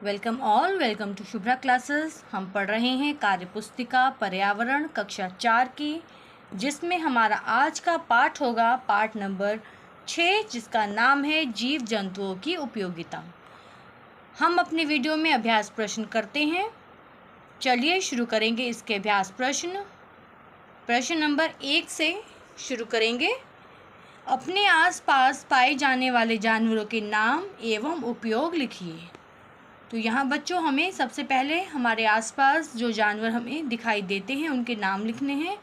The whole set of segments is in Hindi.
Welcome all, welcome to Shubhra classes. हम पढ़ रहे हैं कार्य पुस्तिका पर्यावरण कक्षा 4 की, जिसमें हमारा आज का पाठ होगा पाठ नंबर 6, जिसका नाम है जीव जंतुओं की उपयोगिता। हम अपने वीडियो में अभ्यास प्रश्न करते हैं। चलिए शुरू करेंगे इसके अभ्यास प्रश्न। प्रश्न नंबर 1 से शुरू करेंगे। अपने आसपास पाए जाने वाले जानवरों के नाम एवं उपयोग लिखिए। तो यहाँ बच्चों हमें सबसे पहले हमारे आसपास जो जानवर हमें दिखाई देते हैं उनके नाम लिखने हैं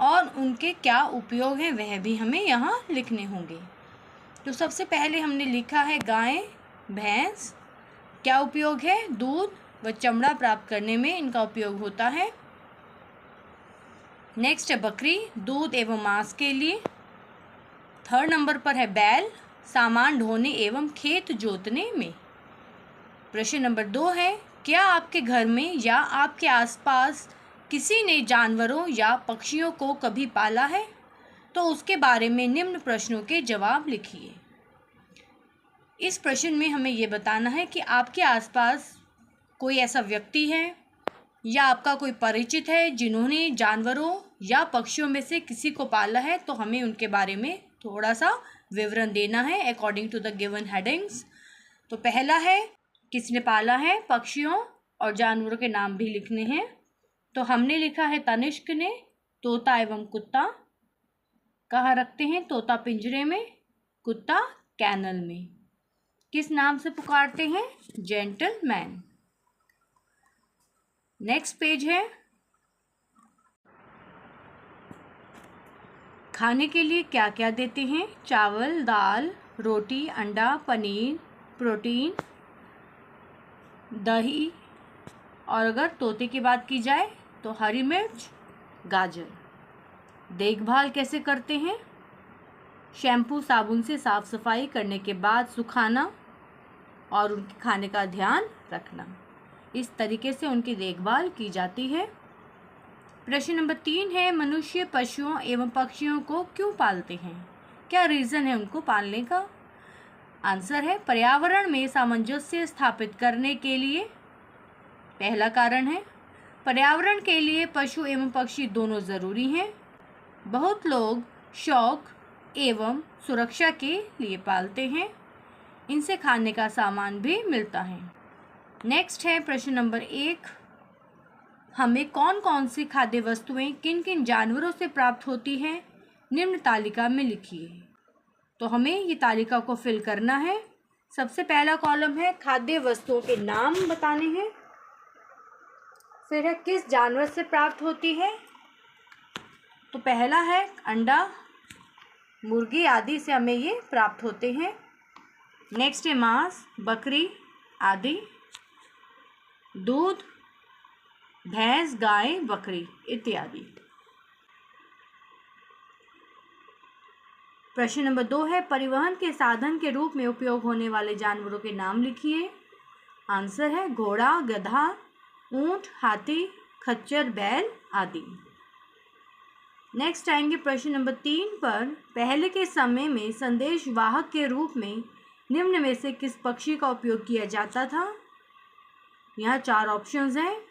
और उनके क्या उपयोग हैं वह भी हमें यहाँ लिखने होंगे। तो सबसे पहले हमने लिखा है गाय, भैंस। क्या उपयोग है? दूध व चमड़ा प्राप्त करने में इनका उपयोग होता है। नेक्स्ट है बकरी, दूध एवं मांस के लिए। थर्ड नंबर पर है बैल, सामान ढोने एवं खेत जोतने में। प्रश्न नंबर 2 है, क्या आपके घर में या आपके आसपास किसी ने जानवरों या पक्षियों को कभी पाला है? तो उसके बारे में निम्न प्रश्नों के जवाब लिखिए। इस प्रश्न में हमें ये बताना है कि आपके आसपास कोई ऐसा व्यक्ति है या आपका कोई परिचित है जिन्होंने जानवरों या पक्षियों में से किसी को पाला है, तो हमें उनके बारे में थोड़ा सा विवरण देना है according to the given headings. तो पहला है किसने पाला है? पक्षियों और जानवरों के नाम भी लिखने हैं। तो हमने लिखा है तनिष्क ने तोता एवं कुत्ता। कहाँ रखते हैं? तोता पिंजरे में, कुत्ता कैनल में। किस नाम से पुकारते हैं? जेंटलमैन। नेक्स्ट पेज है, खाने के लिए क्या क्या देते हैं? चावल, दाल, रोटी, अंडा, पनीर, प्रोटीन, दही, और अगर तोते की बात की जाए तो हरी मिर्च, गाजर। देखभाल कैसे करते हैं? शैम्पू साबुन से साफ सफाई करने के बाद सुखाना और उनके खाने का ध्यान रखना। इस तरीके से उनकी देखभाल की जाती है। प्रश्न नंबर 3 है, मनुष्य पशुओं एवं पक्षियों को क्यों पालते हैं? क्या रीज़न है उनको पालने का? आंसर है पर्यावरण में सामंजस्य स्थापित करने के लिए। पहला कारण है पर्यावरण के लिए पशु एवं पक्षी दोनों ज़रूरी हैं। बहुत लोग शौक एवं सुरक्षा के लिए पालते हैं। इनसे खाने का सामान भी मिलता है। नेक्स्ट है प्रश्न नंबर 1, हमें कौन कौन सी खाद्य वस्तुएं किन किन जानवरों से प्राप्त होती हैं? निम्न तालिका में लिखिए। तो हमें ये तालिका को फिल करना है। सबसे पहला कॉलम है खाद्य वस्तुओं के नाम बताने हैं। फिर है किस जानवर से प्राप्त होती है? तो पहला है अंडा, मुर्गी आदि से हमें ये प्राप्त होते हैं। नेक्स्ट है मांस, बकरी आदि। दूध, भैंस, गाय, बकरी इत्यादि। प्रश्न नंबर 2 है, परिवहन के साधन के रूप में उपयोग होने वाले जानवरों के नाम लिखिए। आंसर है घोड़ा, गधा, ऊंट, हाथी, खच्चर, बैल आदि। नेक्स्ट आएंगे प्रश्न नंबर 3 पर, पहले के समय में संदेश वाहक के रूप में निम्न में से किस पक्षी का उपयोग किया जाता था? यहाँ 4 ऑप्शंस हैं।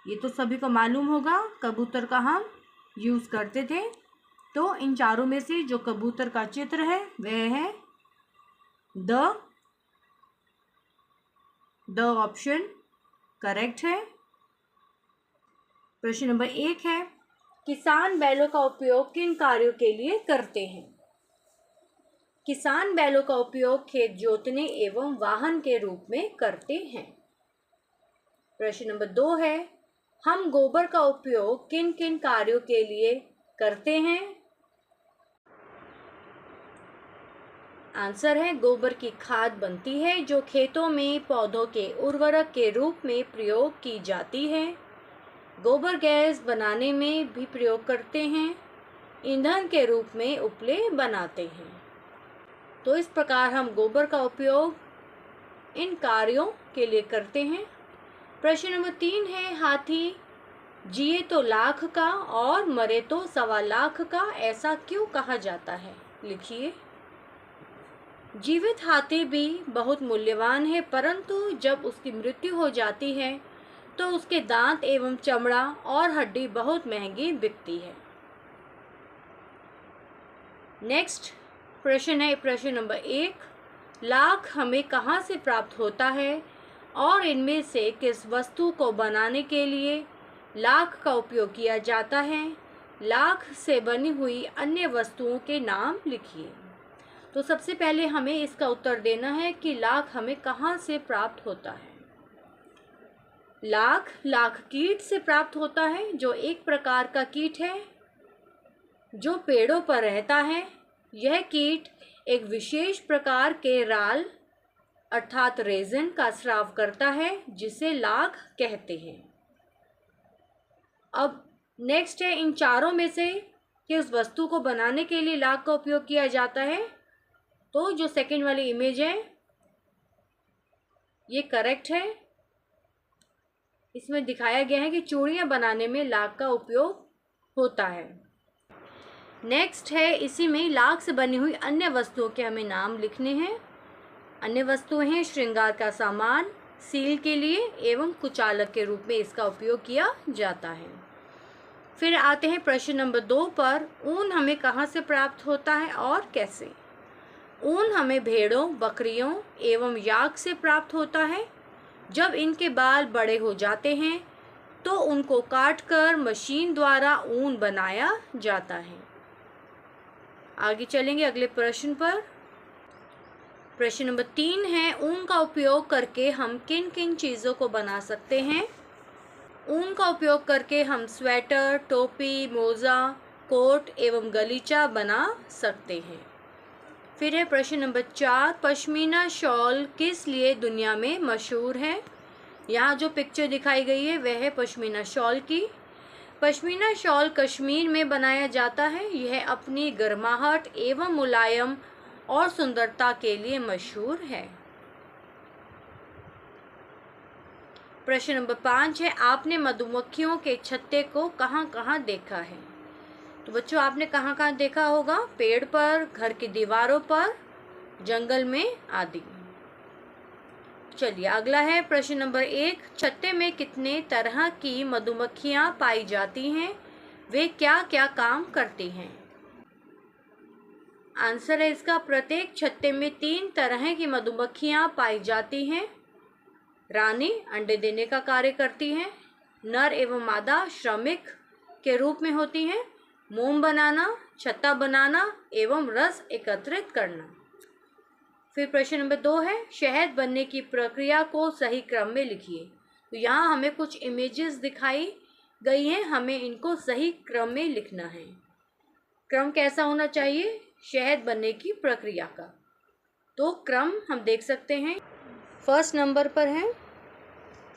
ये तो सभी को मालूम होगा, कबूतर का हम यूज़ करते थे। तो इन चारों में से जो कबूतर का चित्र है वह है द ऑप्शन करेक्ट है। प्रश्न नंबर 1 है, किसान बैलों का उपयोग किन कार्यों के लिए करते हैं? किसान बैलों का उपयोग खेत जोतने एवं वाहन के रूप में करते हैं। प्रश्न नंबर 2 है, हम गोबर का उपयोग किन किन कार्यों के लिए करते हैं? आंसर है गोबर की खाद बनती है जो खेतों में पौधों के उर्वरक के रूप में प्रयोग की जाती है। गोबर गैस बनाने में भी प्रयोग करते हैं। ईंधन के रूप में उपले बनाते हैं। तो इस प्रकार हम गोबर का उपयोग इन कार्यों के लिए करते हैं। प्रश्न नंबर 3 है, हाथी जिए तो लाख का और मरे तो 1.25 लाख का, ऐसा क्यों कहा जाता है? लिखिए। जीवित हाथी भी बहुत मूल्यवान है, परंतु जब उसकी मृत्यु हो जाती है तो उसके दांत एवं चमड़ा और हड्डी बहुत महंगी बिकती है। नेक्स्ट प्रश्न है प्रश्न नंबर 1, लाख हमें कहाँ से प्राप्त होता है और इनमें से किस वस्तु को बनाने के लिए लाख का उपयोग किया जाता है? लाख से बनी हुई अन्य वस्तुओं के नाम लिखिए। तो सबसे पहले हमें इसका उत्तर देना है कि लाख हमें कहाँ से प्राप्त होता है। लाख कीट से प्राप्त होता है, जो एक प्रकार का कीट है जो पेड़ों पर रहता है। यह कीट एक विशेष प्रकार के राल अर्थात रेजिन का स्राव करता है, जिसे लाख कहते हैं। अब नेक्स्ट है, इन चारों में से किस वस्तु को बनाने के लिए लाख का उपयोग किया जाता है? तो जो सेकंड वाली इमेज है ये करेक्ट है। इसमें दिखाया गया है कि चूड़ियाँ बनाने में लाख का उपयोग होता है। नेक्स्ट है, इसी में लाख से बनी हुई अन्य वस्तुओं के हमें नाम लिखने हैं। अन्य वस्तुएं हैं श्रृंगार का सामान, सील के लिए एवं कुचालक के रूप में इसका उपयोग किया जाता है। फिर आते हैं प्रश्न नंबर 2 पर, ऊन हमें कहाँ से प्राप्त होता है और कैसे? ऊन हमें भेड़ों, बकरियों एवं याक से प्राप्त होता है। जब इनके बाल बड़े हो जाते हैं तो उनको काटकर मशीन द्वारा ऊन बनाया जाता है। आगे चलेंगे अगले प्रश्न पर। प्रश्न नंबर 3 है, ऊन का उपयोग करके हम किन किन चीज़ों को बना सकते हैं? ऊन का उपयोग करके हम स्वेटर, टोपी, मोज़ा, कोट एवं गलीचा बना सकते हैं। फिर है प्रश्न नंबर 4, पश्मीना शॉल किस लिए दुनिया में मशहूर है? यहाँ जो पिक्चर दिखाई गई है वह है पश्मीना शॉल की। पश्मीना शॉल कश्मीर में बनाया जाता है। यह अपनी गर्माहट एवं मुलायम और सुंदरता के लिए मशहूर है। प्रश्न नंबर 5 है, आपने मधुमक्खियों के छत्ते को कहाँ कहाँ देखा है? तो बच्चों आपने कहाँ कहाँ देखा होगा? पेड़ पर, घर की दीवारों पर, जंगल में आदि। चलिए अगला है प्रश्न नंबर 1, छत्ते में कितने तरह की मधुमक्खियाँ पाई जाती हैं? वे क्या क्या काम करती हैं? आंसर है इसका, प्रत्येक छत्ते में 3 तरह की मधुमक्खियाँ पाई जाती हैं। रानी अंडे देने का कार्य करती हैं, नर एवं मादा श्रमिक के रूप में होती हैं, मोम बनाना, छत्ता बनाना एवं रस एकत्रित करना। फिर प्रश्न नंबर 2 है, शहद बनने की प्रक्रिया को सही क्रम में लिखिए। तो यहाँ हमें कुछ इमेजेस दिखाई गई हैं, हमें इनको सही क्रम में लिखना है। क्रम कैसा होना चाहिए शहद बनने की प्रक्रिया का? तो क्रम हम देख सकते हैं, फर्स्ट नंबर पर है,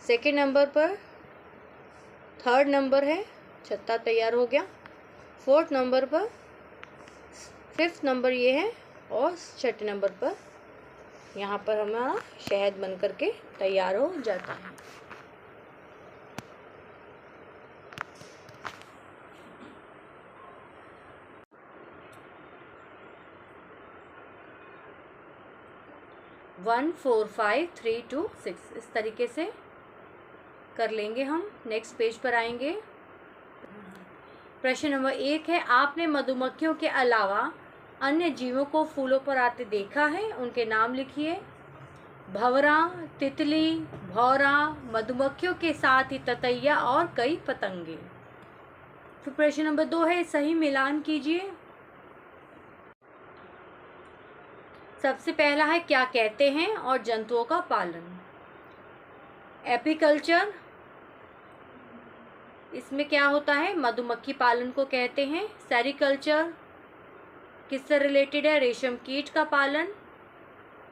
सेकंड नंबर पर, थर्ड नंबर है, छत्ता तैयार हो गया, फोर्थ नंबर पर, फिफ्थ नंबर ये है और छठे नंबर पर यहाँ पर हमारा शहद बन करके तैयार हो जाता है। वन 4 5 3 2 6 इस तरीके से कर लेंगे हम। नेक्स्ट पेज पर आएंगे। प्रश्न नंबर 1 है, आपने मधुमक्खियों के अलावा अन्य जीवों को फूलों पर आते देखा है? उनके नाम लिखिए। भंवरा, तितली, भौरा, मधुमक्खियों के साथ ही ततैया और कई पतंगे। फिर प्रश्न नंबर 2 है, सही मिलान कीजिए। सबसे पहला है, क्या कहते हैं और जंतुओं का पालन? एपीकल्चर, इसमें क्या होता है? मधुमक्खी पालन को कहते हैं। सेरिकल्चर किससे रिलेटेड है? रेशम कीट का पालन।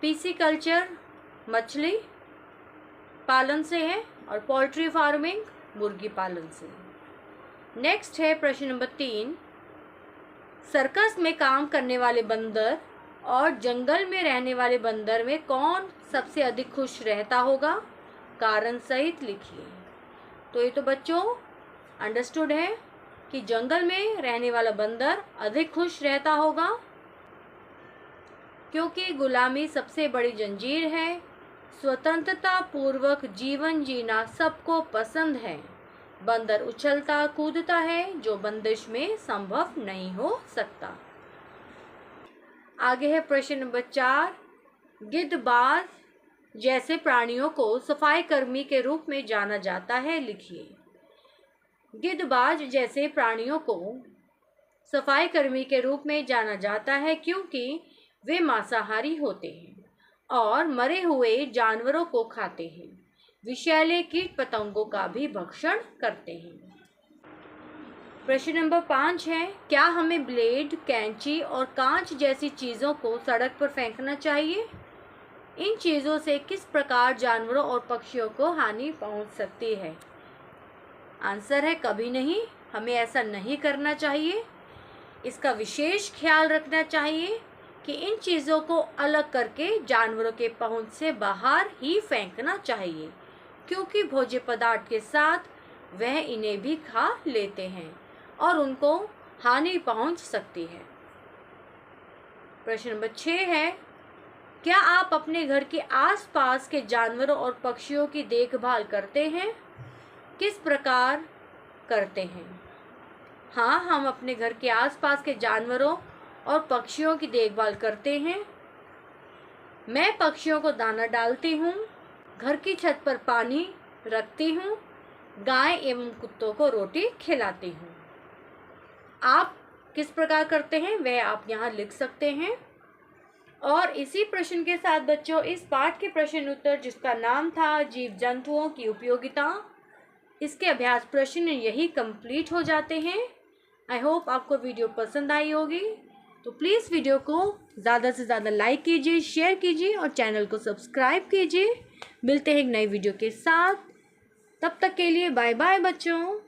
पीसीकल्चर मछली पालन से है और पोल्ट्री फार्मिंग मुर्गी पालन से। नेक्स्ट है प्रश्न नंबर 3, सर्कस में काम करने वाले बंदर और जंगल में रहने वाले बंदर में कौन सबसे अधिक खुश रहता होगा? कारण सहित लिखिए। तो ये तो बच्चों अंडरस्टूड है कि जंगल में रहने वाला बंदर अधिक खुश रहता होगा। क्योंकि गुलामी सबसे बड़ी जंजीर है। स्वतंत्रता पूर्वक जीवन जीना सबको पसंद है। बंदर उछलता कूदता है जो बंदिश में संभव नहीं हो सकता। आगे है प्रश्न नंबर 4। गिद्धबाज जैसे प्राणियों को सफाई कर्मी के रूप में जाना जाता है, लिखिए। गिद्धबाज जैसे प्राणियों को सफाई कर्मी के रूप में जाना जाता है क्योंकि वे मांसाहारी होते हैं और मरे हुए जानवरों को खाते हैं। विषैले कीट पतंगों का भी भक्षण करते हैं। प्रश्न नंबर 5 है, क्या हमें ब्लेड, कैंची और कांच जैसी चीज़ों को सड़क पर फेंकना चाहिए? इन चीज़ों से किस प्रकार जानवरों और पक्षियों को हानि पहुंच सकती है? आंसर है कभी नहीं, हमें ऐसा नहीं करना चाहिए। इसका विशेष ख्याल रखना चाहिए कि इन चीज़ों को अलग करके जानवरों के पहुंच से बाहर ही फेंकना चाहिए, क्योंकि भोज्य पदार्थ के साथ वह इन्हें भी खा लेते हैं और उनको हानि पहुंच सकती है। प्रश्न नंबर 6 है, क्या आप अपने घर के आसपास के जानवरों और पक्षियों की देखभाल करते हैं? किस प्रकार करते हैं? हाँ, हम अपने घर के आसपास के जानवरों और पक्षियों की देखभाल करते हैं। मैं पक्षियों को दाना डालती हूँ, घर की छत पर पानी रखती हूँ, गाय एवं कुत्तों को रोटी खिलाती हूँ। आप किस प्रकार करते हैं वह आप यहाँ लिख सकते हैं। और इसी प्रश्न के साथ बच्चों इस पाठ के प्रश्न उत्तर, जिसका नाम था जीव जंतुओं की उपयोगिता, इसके अभ्यास प्रश्न यही कंप्लीट हो जाते हैं। आई होप आपको वीडियो पसंद आई होगी, तो प्लीज़ वीडियो को ज़्यादा से ज़्यादा लाइक कीजिए, शेयर कीजिए और चैनल को सब्सक्राइब कीजिए। मिलते हैं एक नई वीडियो के साथ, तब तक के लिए बाय बाय बच्चों।